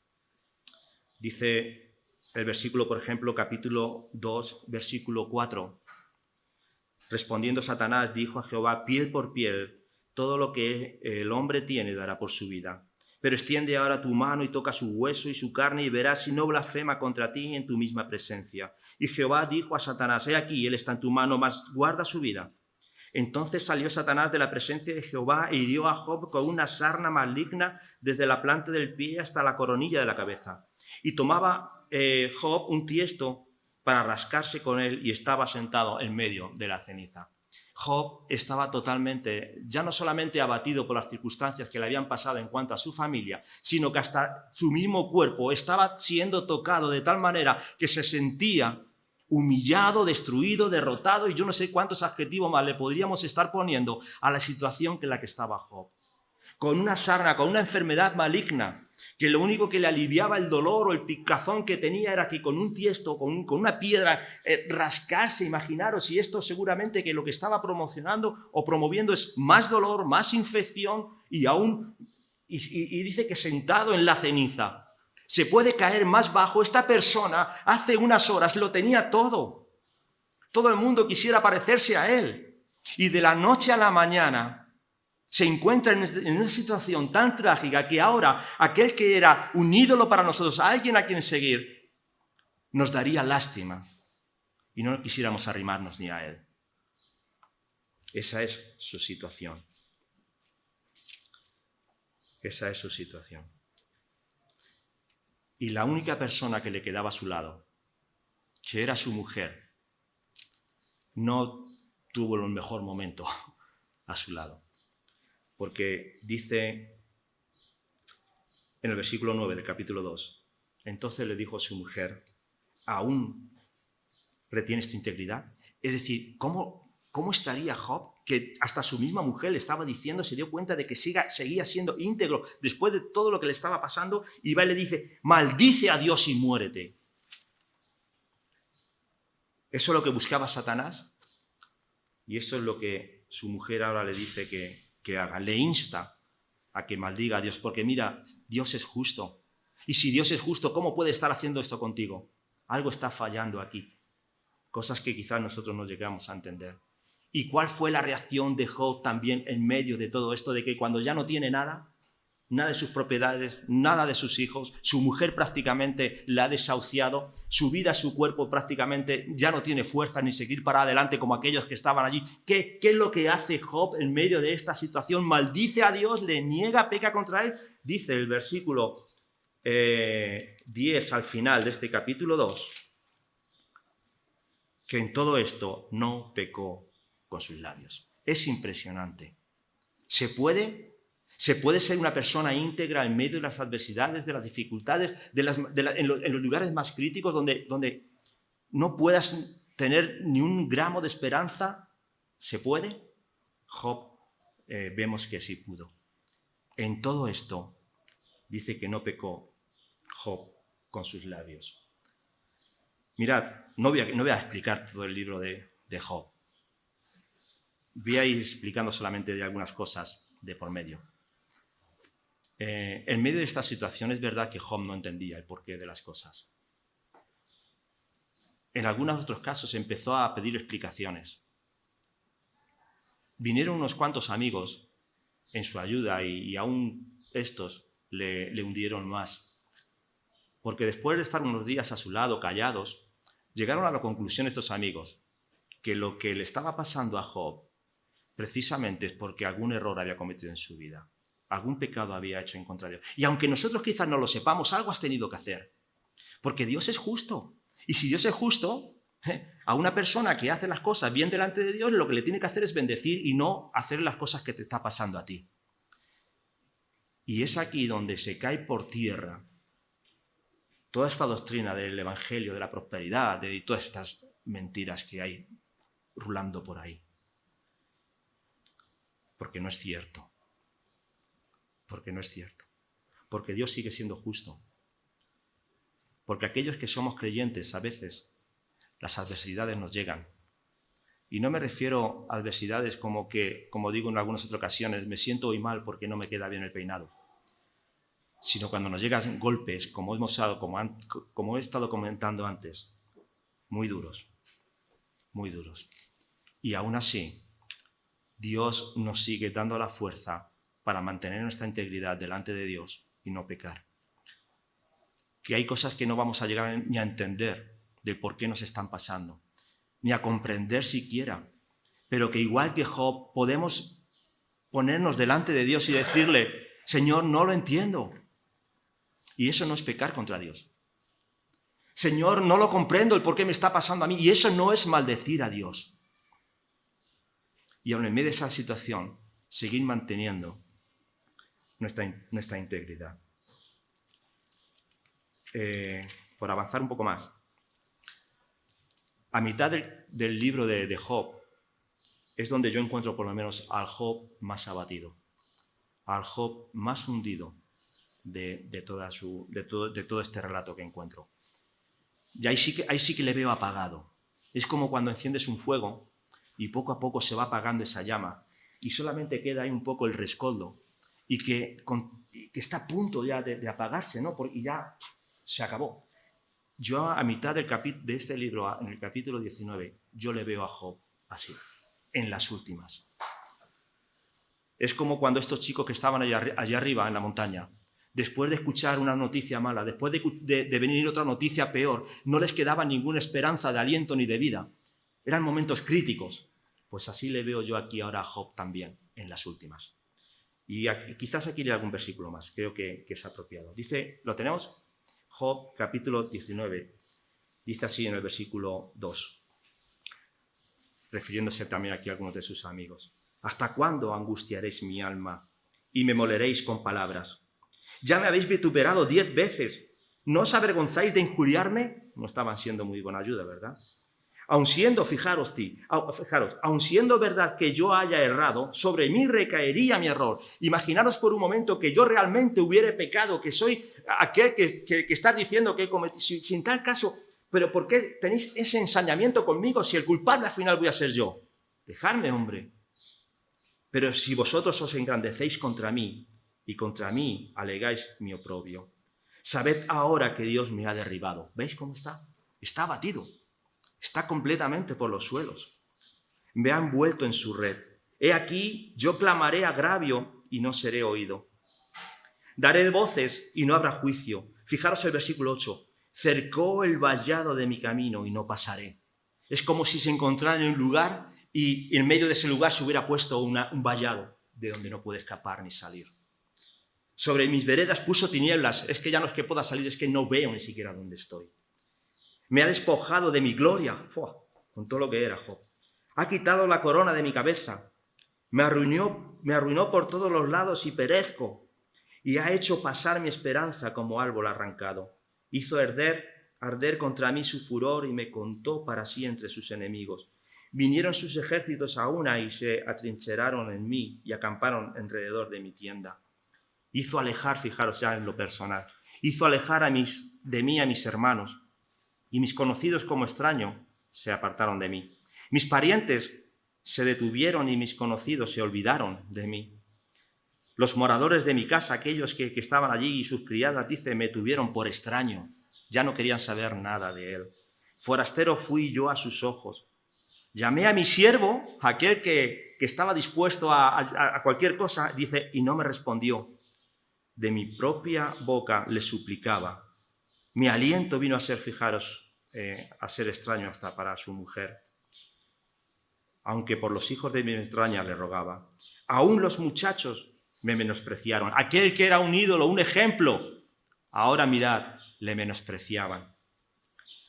Dice el versículo, por ejemplo, capítulo 2, versículo 4. Respondiendo Satanás, dijo a Jehová, piel por piel, todo lo que el hombre tiene dará por su vida. Pero extiende ahora tu mano y toca su hueso y su carne y verás si no blasfema contra ti en tu misma presencia. Y Jehová dijo a Satanás, he aquí, él está en tu mano, mas guarda su vida. Entonces salió Satanás de la presencia de Jehová e hirió a Job con una sarna maligna desde la planta del pie hasta la coronilla de la cabeza. Y tomaba Job un tiesto para rascarse con él y estaba sentado en medio de la ceniza. Job estaba totalmente, ya no solamente abatido por las circunstancias que le habían pasado en cuanto a su familia, sino que hasta su mismo cuerpo estaba siendo tocado de tal manera que se sentía humillado, destruido, derrotado, y yo no sé cuántos adjetivos más le podríamos estar poniendo a la situación en la que estaba Job. Con una sarna, con una enfermedad maligna, que lo único que le aliviaba el dolor o el picazón que tenía era que con un tiesto, con una piedra, rascarse. Imaginaros, y esto seguramente que lo que estaba promocionando o promoviendo es más dolor, más infección y dice que sentado en la ceniza. Se puede caer más bajo. Esta persona hace unas horas lo tenía todo. Todo el mundo quisiera parecerse a él. Y de la noche a la mañana se encuentra en una situación tan trágica que ahora aquel que era un ídolo para nosotros, alguien a quien seguir, nos daría lástima y no quisiéramos arrimarnos ni a él. Esa es su situación. Esa es su situación. Y la única persona que le quedaba a su lado, que era su mujer, no tuvo el mejor momento a su lado. Porque dice en el versículo 9 del capítulo 2, entonces le dijo a su mujer, ¿aún retienes tu integridad? Es decir, ¿cómo estaría Job, que hasta su misma mujer le estaba diciendo, se dio cuenta de que seguía siendo íntegro después de todo lo que le estaba pasando, y va y le dice, maldice a Dios y muérete? ¿Eso es lo que buscaba Satanás? Y eso es lo que su mujer ahora le dice que haga, le insta a que maldiga a Dios, porque mira, Dios es justo. Y si Dios es justo, ¿cómo puede estar haciendo esto contigo? Algo está fallando aquí. Cosas que quizás nosotros no llegamos a entender. ¿Y cuál fue la reacción de Job también en medio de todo esto? De que cuando ya no tiene nada de sus propiedades, nada de sus hijos, su mujer prácticamente la ha desahuciado, su vida, su cuerpo prácticamente ya no tiene fuerza ni seguir para adelante como aquellos que estaban allí. ¿Qué es lo que hace Job en medio de esta situación? Maldice a Dios, le niega, peca contra él. Dice el versículo 10 al final de este capítulo 2, que en todo esto no pecó con sus labios. Es impresionante. ¿Se puede ser una persona íntegra en medio de las adversidades, de las dificultades, en los lugares más críticos donde no puedas tener ni un gramo de esperanza? ¿Se puede? Job vemos que sí pudo. En todo esto, dice que no pecó Job con sus labios. Mirad, no voy a explicar todo el libro de Job. Voy a ir explicando solamente de algunas cosas de por medio. En medio de esta situación es verdad que Job no entendía el porqué de las cosas. En algunos otros casos empezó a pedir explicaciones. Vinieron unos cuantos amigos en su ayuda y aún estos le hundieron más. Porque después de estar unos días a su lado, callados, llegaron a la conclusión estos amigos que lo que le estaba pasando a Job precisamente es porque algún error había cometido en su vida, algún pecado había hecho en contra de Dios. Y aunque nosotros quizás no lo sepamos, algo has tenido que hacer, porque Dios es justo. Y si Dios es justo, a una persona que hace las cosas bien delante de Dios, lo que le tiene que hacer es bendecir y no hacer las cosas que te está pasando a ti. Y es aquí donde se cae por tierra toda esta doctrina del evangelio, de la prosperidad, de todas estas mentiras que hay rulando por ahí. Porque no es cierto. Porque no es cierto. Porque Dios sigue siendo justo. Porque aquellos que somos creyentes, a veces, las adversidades nos llegan. Y no me refiero a adversidades como digo en algunas otras ocasiones, me siento hoy mal porque no me queda bien el peinado. Sino cuando nos llegan golpes, como he estado comentando antes, muy duros. Muy duros. Y aún así, Dios nos sigue dando la fuerza para mantener nuestra integridad delante de Dios y no pecar. Que hay cosas que no vamos a llegar ni a entender de por qué nos están pasando, ni a comprender siquiera, pero que igual que Job podemos ponernos delante de Dios y decirle, Señor, no lo entiendo. Y eso no es pecar contra Dios. Señor, no lo comprendo el por qué me está pasando a mí. Y eso no es maldecir a Dios. Y aún en medio de esa situación, seguir manteniendo nuestra integridad. Por avanzar un poco más. A mitad del libro de Job es donde yo encuentro por lo menos al Job más abatido, al Job más hundido de todo este relato que encuentro. Y ahí sí que le veo apagado. Es como cuando enciendes un fuego y poco a poco se va apagando esa llama y solamente queda ahí un poco el rescoldo y que está a punto ya de apagarse, ¿no? Y ya se acabó. Yo a mitad de este libro, en el capítulo 19, yo le veo a Job así, en las últimas. Es como cuando estos chicos que estaban allá arriba en la montaña, después de escuchar una noticia mala, después de venir otra noticia peor, no les quedaba ninguna esperanza de aliento ni de vida. Eran momentos críticos. Pues así le veo yo aquí ahora a Job también, en las últimas. Y quizás aquí lea algún versículo más, creo que es apropiado. Dice, ¿lo tenemos? Job, capítulo 19, dice así en el versículo 2, refiriéndose también aquí a algunos de sus amigos. ¿Hasta cuándo angustiaréis mi alma y me moleréis con palabras? Ya me habéis vituperado 10 veces. ¿No os avergonzáis de injuriarme? No estaban siendo muy buena ayuda, ¿verdad? Aun siendo, fijaros, aun siendo verdad que yo haya errado, sobre mí recaería mi error. Imaginaros por un momento que yo realmente hubiera pecado, que soy aquel que está diciendo que he cometido, sin tal caso, pero ¿por qué tenéis ese ensañamiento conmigo si el culpable al final voy a ser yo? Dejadme, hombre. Pero si vosotros os engrandecéis contra mí y contra mí alegáis mi oprobio, sabed ahora que Dios me ha derribado. ¿Veis cómo está? Está abatido. Está completamente por los suelos. Me ha envuelto en su red. He aquí, yo clamaré agravio y no seré oído. Daré voces y no habrá juicio. Fijaros el versículo 8. Cercó el vallado de mi camino y no pasaré. Es como si se encontrara en un lugar y en medio de ese lugar se hubiera puesto un vallado de donde no puede escapar ni salir. Sobre mis veredas puso tinieblas. Es que ya no es que pueda salir, es que no veo ni siquiera dónde estoy. Me ha despojado de mi gloria, con todo lo que era Job. Ha quitado la corona de mi cabeza. Me arruinó por todos los lados y perezco. Y ha hecho pasar mi esperanza como árbol arrancado. Hizo arder contra mí su furor y me contó para sí entre sus enemigos. Vinieron sus ejércitos a una y se atrincheraron en mí y acamparon alrededor de mi tienda. Hizo alejar, fijaros ya en lo personal, hizo alejar de mí a mis hermanos, y mis conocidos como extraño se apartaron de mí. Mis parientes se detuvieron y mis conocidos se olvidaron de mí. Los moradores de mi casa, aquellos que estaban allí y sus criadas, dice, me tuvieron por extraño. Ya no querían saber nada de él. Forastero fui yo a sus ojos. Llamé a mi siervo, aquel que estaba dispuesto a cualquier cosa, dice, y no me respondió. De mi propia boca le suplicaba. Mi aliento vino a ser, fijaros, a ser extraño hasta para su mujer. Aunque por los hijos de mi extraña le rogaba. Aún los muchachos me menospreciaron. Aquel que era un ídolo, un ejemplo, ahora mirad, le menospreciaban.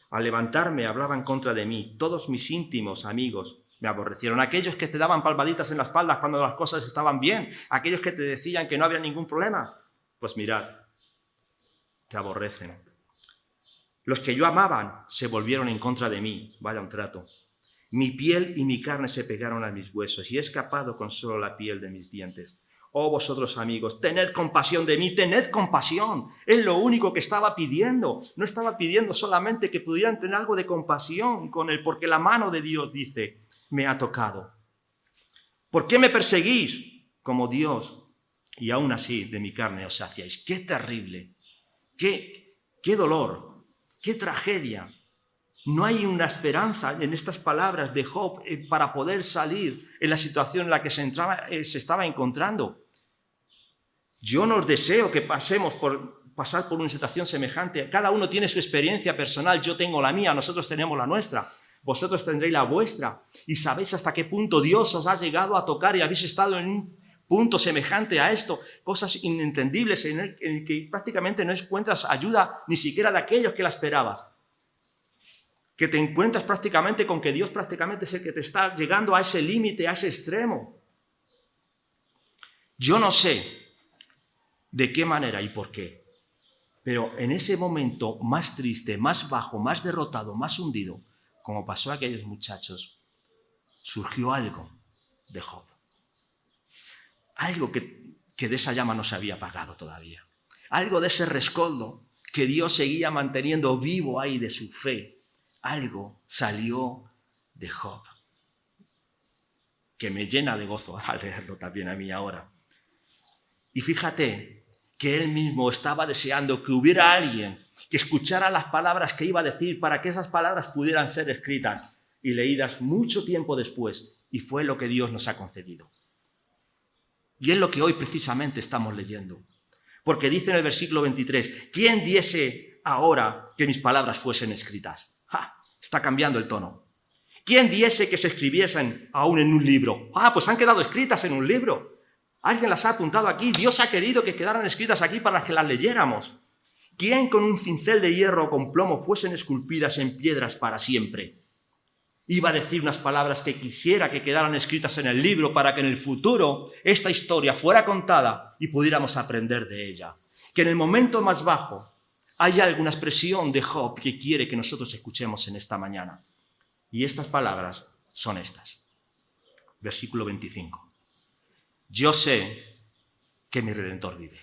Al levantarme hablaban contra de mí. Todos mis íntimos amigos me aborrecieron. Aquellos que te daban palmaditas en la espalda cuando las cosas estaban bien. Aquellos que te decían que no había ningún problema. Pues mirad, te aborrecen. Los que yo amaban se volvieron en contra de mí. Vaya un trato. Mi piel y mi carne se pegaron a mis huesos y he escapado con solo la piel de mis dientes. Oh, vosotros amigos, tened compasión de mí, tened compasión. Es lo único que estaba pidiendo. No estaba pidiendo solamente que pudieran tener algo de compasión con él, porque la mano de Dios, dice, me ha tocado. ¿Por qué me perseguís? Como Dios, y aún así de mi carne os saciáis. ¡Qué terrible! ¡Qué dolor! ¡Qué tragedia! No hay una esperanza en estas palabras de Job para poder salir en la situación en la que se estaba encontrando. Yo no os deseo que pasar por una situación semejante. Cada uno tiene su experiencia personal, yo tengo la mía, nosotros tenemos la nuestra, vosotros tendréis la vuestra. Y sabéis hasta qué punto Dios os ha llegado a tocar y habéis estado en un punto semejante a esto, cosas inentendibles en el que prácticamente no encuentras ayuda ni siquiera de aquellos que la esperabas. Que te encuentras prácticamente con que Dios prácticamente es el que te está llegando a ese límite, a ese extremo. Yo no sé de qué manera y por qué, pero en ese momento más triste, más bajo, más derrotado, más hundido, como pasó a aquellos muchachos, surgió algo de Job. Algo que de esa llama no se había apagado todavía. Algo de ese rescoldo que Dios seguía manteniendo vivo ahí de su fe. Algo salió de Job, que me llena de gozo al leerlo también a mí ahora. Y fíjate que él mismo estaba deseando que hubiera alguien que escuchara las palabras que iba a decir para que esas palabras pudieran ser escritas y leídas mucho tiempo después. Y fue lo que Dios nos ha concedido. Y es lo que hoy precisamente estamos leyendo. Porque dice en el versículo 23, ¿quién diese ahora que mis palabras fuesen escritas? Está cambiando el tono. ¿Quién diese que se escribiesen aún en un libro? Pues han quedado escritas en un libro. Alguien las ha apuntado aquí. Dios ha querido que quedaran escritas aquí para que las leyéramos. ¿Quién con un cincel de hierro o con plomo fuesen esculpidas en piedras para siempre? Iba a decir unas palabras que quisiera que quedaran escritas en el libro para que en el futuro esta historia fuera contada y pudiéramos aprender de ella. Que en el momento más bajo hay alguna expresión de Job que quiere que nosotros escuchemos en esta mañana. Y estas palabras son estas. Versículo 25. Yo sé que mi Redentor vive.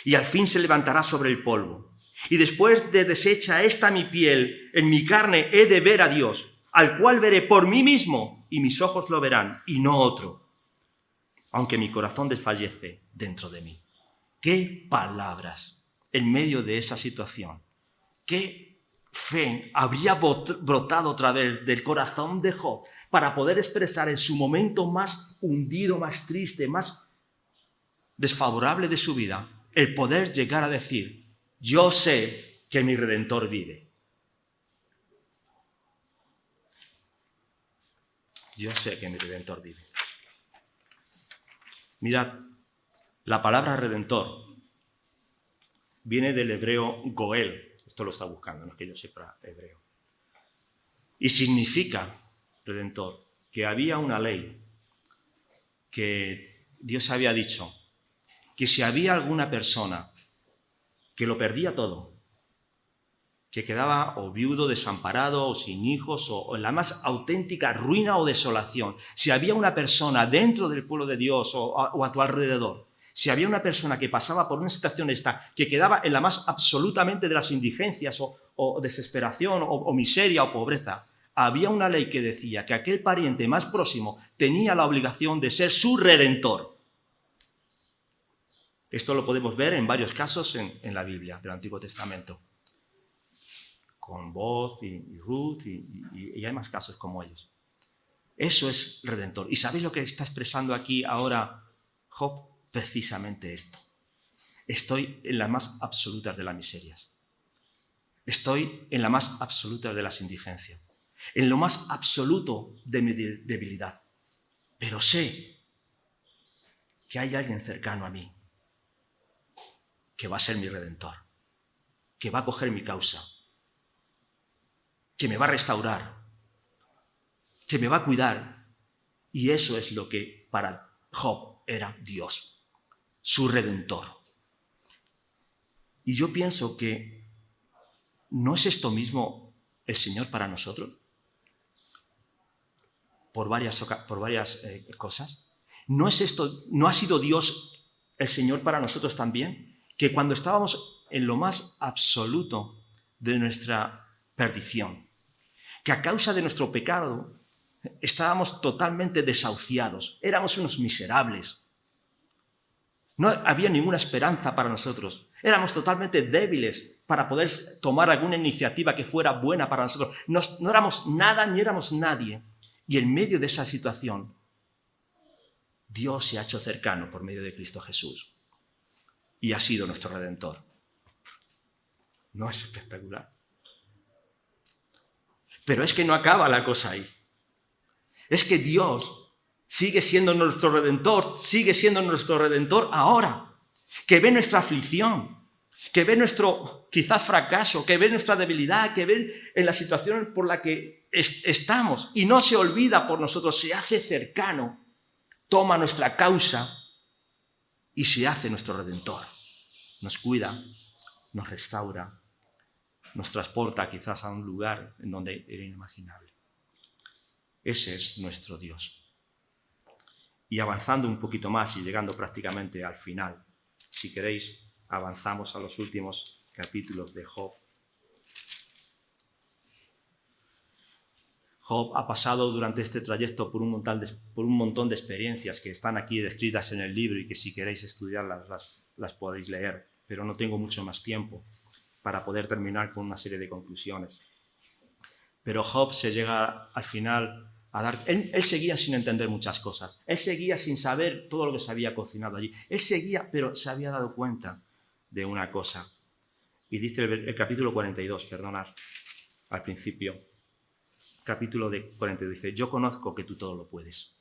Y al fin se levantará sobre el polvo. Y después de deshecha esta mi piel, en mi carne he de ver a Dios, al cual veré por mí mismo, y mis ojos lo verán, y no otro. Aunque mi corazón desfallece dentro de mí. ¡Qué palabras! En medio de esa situación, ¿qué fe habría brotado otra vez del corazón de Job para poder expresar en su momento más hundido, más triste, más desfavorable de su vida, el poder llegar a decir, yo sé que mi Redentor vive? Yo sé que mi Redentor vive. Mirad, la palabra Redentor viene del hebreo Goel. Esto lo está buscando, no es que yo sepa hebreo. Y significa, Redentor, que había una ley que Dios había dicho, que si había alguna persona que lo perdía todo, que quedaba o viudo, desamparado, o sin hijos, o en la más auténtica ruina o desolación, si había una persona dentro del pueblo de Dios o a tu alrededor, si había una persona que pasaba por una situación esta, que quedaba en la más absolutamente de las indigencias o desesperación o miseria o pobreza, había una ley que decía que aquel pariente más próximo tenía la obligación de ser su redentor. Esto lo podemos ver en varios casos en la Biblia del Antiguo Testamento, con Boaz y Ruth, y hay más casos como ellos. Eso es redentor. ¿Y sabéis lo que está expresando aquí ahora Job? Precisamente esto. Estoy en las más absolutas de las miserias. Estoy en la más absoluta de las indigencias. En lo más absoluto de mi debilidad. Pero sé que hay alguien cercano a mí que va a ser mi redentor, que va a coger mi causa, que me va a restaurar, que me va a cuidar. Y eso es lo que para Job era Dios, su redentor. Y yo pienso que ¿no es esto mismo el Señor para nosotros? Por varias cosas. ¿No ha sido Dios el Señor para nosotros también? Que cuando estábamos en lo más absoluto de nuestra perdición, que a causa de nuestro pecado estábamos totalmente desahuciados, éramos unos miserables. No había ninguna esperanza para nosotros. Éramos totalmente débiles para poder tomar alguna iniciativa que fuera buena para nosotros. No éramos nada ni éramos nadie. Y en medio de esa situación, Dios se ha hecho cercano por medio de Cristo Jesús. Y ha sido nuestro Redentor. ¿No es espectacular? Pero es que no acaba la cosa ahí. Es que Dios sigue siendo nuestro Redentor ahora, que ve nuestra aflicción, que ve nuestro quizás fracaso, que ve nuestra debilidad, que ve en la situación por la que estamos y no se olvida por nosotros, se hace cercano, toma nuestra causa y se hace nuestro Redentor. Nos cuida, nos restaura, nos transporta quizás a un lugar en donde era inimaginable. Ese es nuestro Dios. Y avanzando un poquito más y llegando prácticamente al final, si queréis, avanzamos a los últimos capítulos de Job. Job ha pasado durante este trayecto por un montón de experiencias que están aquí descritas en el libro y que si queréis estudiarlas las podéis leer, pero no tengo mucho más tiempo para poder terminar con una serie de conclusiones. Pero Job se llega al final a dar... Él seguía sin entender muchas cosas. Él seguía sin saber todo lo que se había cocinado allí. Él seguía, pero se había dado cuenta de una cosa. Y dice el capítulo 42, perdonad, al principio. Capítulo 42 dice: yo conozco que tú todo lo puedes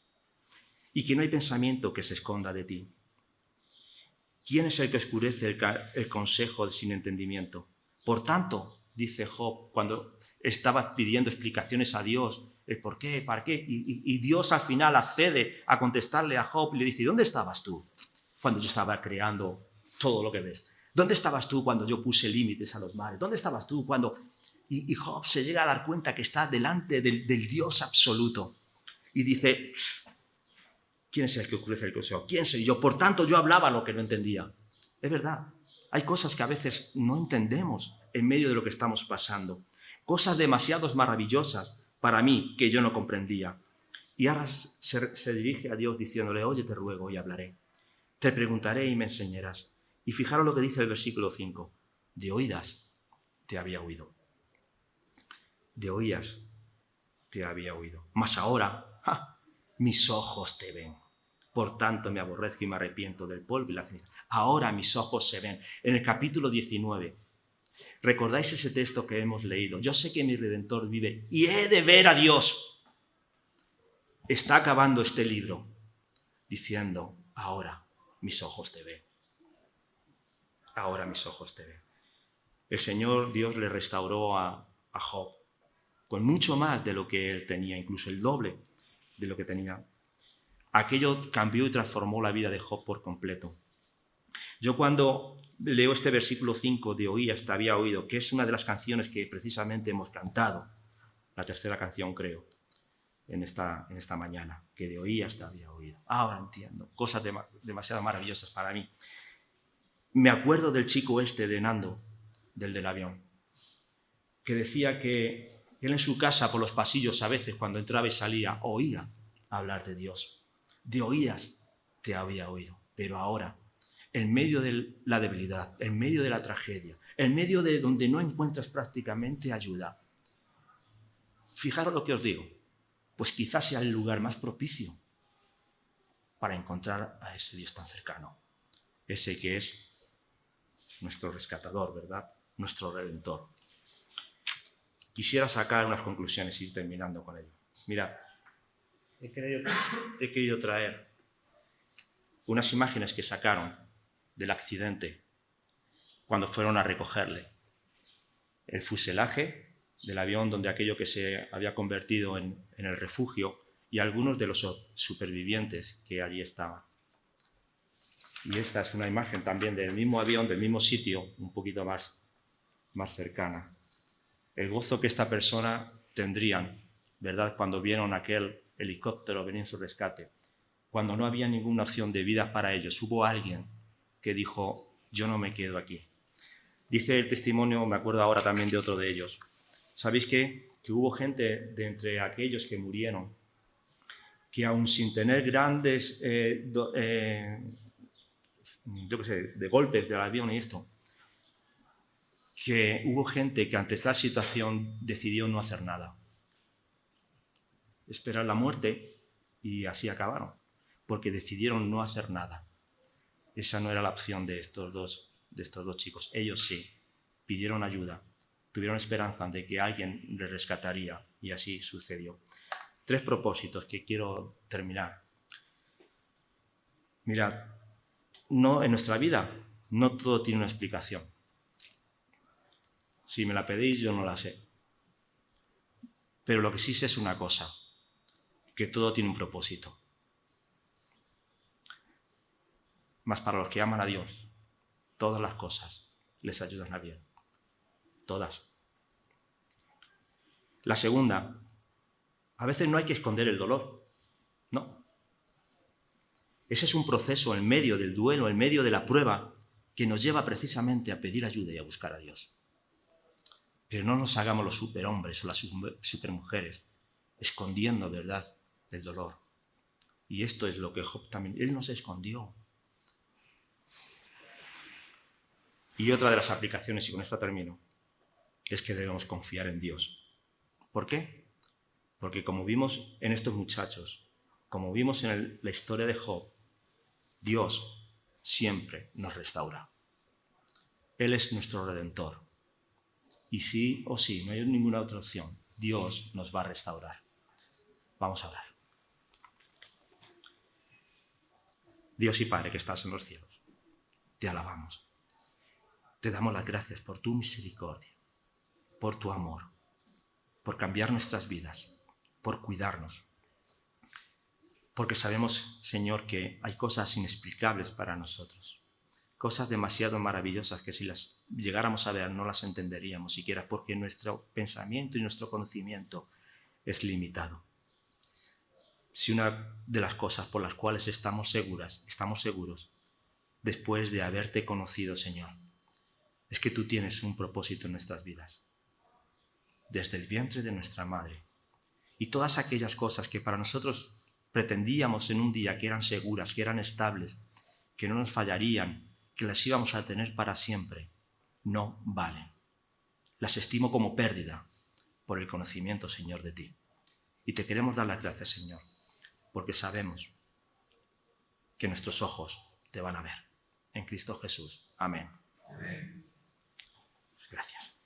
y que no hay pensamiento que se esconda de ti. ¿Quién es el que oscurece el consejo sin entendimiento? Por tanto, dice Job, cuando estaba pidiendo explicaciones a Dios, el por qué, para qué, y Dios al final accede a contestarle a Job y le dice: ¿dónde estabas tú cuando yo estaba creando todo lo que ves? ¿Dónde estabas tú cuando yo puse límites a los mares? ¿Dónde estabas tú cuando...? Y Job se llega a dar cuenta que está delante del Dios absoluto. Y dice: ¿quién es el que oscurece el consejo? ¿Quién soy yo? Por tanto, yo hablaba lo que no entendía. Es verdad, hay cosas que a veces no entendemos en medio de lo que estamos pasando. Cosas demasiado maravillosas para mí que yo no comprendía. Y ahora se dirige a Dios diciéndole: oye, te ruego y hablaré. Te preguntaré y me enseñarás. Y fijaros lo que dice el versículo 5. De oídas te había oído. De oídas te había oído. Mas ahora, mis ojos te ven. Por tanto me aborrezco y me arrepiento del polvo y la ceniza. Ahora mis ojos se ven. En el capítulo 19, ¿recordáis ese texto que hemos leído? Yo sé que mi Redentor vive y he de ver a Dios. Está acabando este libro diciendo: ahora mis ojos te ven. Ahora mis ojos te ven. El Señor Dios le restauró a Job con mucho más de lo que él tenía, incluso el doble de lo que tenía. Aquello cambió y transformó la vida de Job por completo. Yo cuando leo este versículo 5 de Oías te había oído, que es una de las canciones que precisamente hemos cantado, la tercera canción creo, en esta mañana, que de Oías te había oído. Ahora entiendo, cosas demasiado maravillosas para mí. Me acuerdo del chico este de Nando, del avión, que decía que él en su casa, por los pasillos, a veces cuando entraba y salía, oía hablar de Dios. De Oías te había oído, pero ahora, en medio de la debilidad, en medio de la tragedia, en medio de donde no encuentras prácticamente ayuda, fijaros lo que os digo, pues quizás sea el lugar más propicio para encontrar a ese Dios tan cercano, ese que es nuestro rescatador, ¿verdad? Nuestro redentor. Quisiera sacar unas conclusiones y ir terminando con ello. Mirad, he querido traer unas imágenes que sacaron del accidente cuando fueron a recogerle. El fuselaje del avión donde aquello que se había convertido en el refugio y algunos de los supervivientes que allí estaban. Y esta es una imagen también del mismo avión, del mismo sitio, un poquito más cercana. El gozo que esta persona tendrían, ¿verdad?, cuando vieron aquel helicóptero venir en su rescate. Cuando no había ninguna opción de vida para ellos, hubo alguien que dijo, yo no me quedo aquí. Dice el testimonio, me acuerdo ahora también de otro de ellos. ¿Sabéis qué? Que hubo gente de entre aquellos que murieron, que aun sin tener grandes, de golpes del avión y esto, que hubo gente que ante esta situación decidió no hacer nada. Esperar la muerte y así acabaron, porque decidieron no hacer nada. Esa no era la opción de estos dos chicos. Ellos sí, pidieron ayuda, tuvieron esperanza de que alguien les rescataría y así sucedió. 3 propósitos que quiero terminar. Mirad, en nuestra vida no todo tiene una explicación. Si me la pedís, yo no la sé. Pero lo que sí sé es una cosa, que todo tiene un propósito. Mas para los que aman a Dios, todas las cosas les ayudan a bien. Todas. La segunda, a veces no hay que esconder el dolor. No. Ese es un proceso en medio del duelo, en medio de la prueba, que nos lleva precisamente a pedir ayuda y a buscar a Dios. Pero no nos hagamos los superhombres o las supermujeres, escondiendo, ¿verdad?, el dolor. Y esto es lo que Job también, él no se escondió. Y otra de las aplicaciones, y con esta termino, es que debemos confiar en Dios. ¿Por qué? Porque como vimos en estos muchachos, como vimos en la historia de Job, Dios siempre nos restaura. Él es nuestro Redentor. Y sí o sí, no hay ninguna otra opción. Dios nos va a restaurar. Vamos a orar. Dios y Padre que estás en los cielos, te alabamos. Te damos las gracias por tu misericordia, por tu amor, por cambiar nuestras vidas, por cuidarnos. Porque sabemos, Señor, que hay cosas inexplicables para nosotros. Cosas demasiado maravillosas que si las llegáramos a ver no las entenderíamos siquiera porque nuestro pensamiento y nuestro conocimiento es limitado. Si una de las cosas por las cuales estamos seguros, después de haberte conocido, Señor, es que tú tienes un propósito en nuestras vidas. Desde el vientre de nuestra madre. Y todas aquellas cosas que para nosotros pretendíamos en un día que eran seguras, que eran estables, que no nos fallarían, que las íbamos a tener para siempre, no valen. Las estimo como pérdida por el conocimiento, Señor, de ti. Y te queremos dar las gracias, Señor, porque sabemos que nuestros ojos te van a ver. En Cristo Jesús. Amén. Amén. Gracias.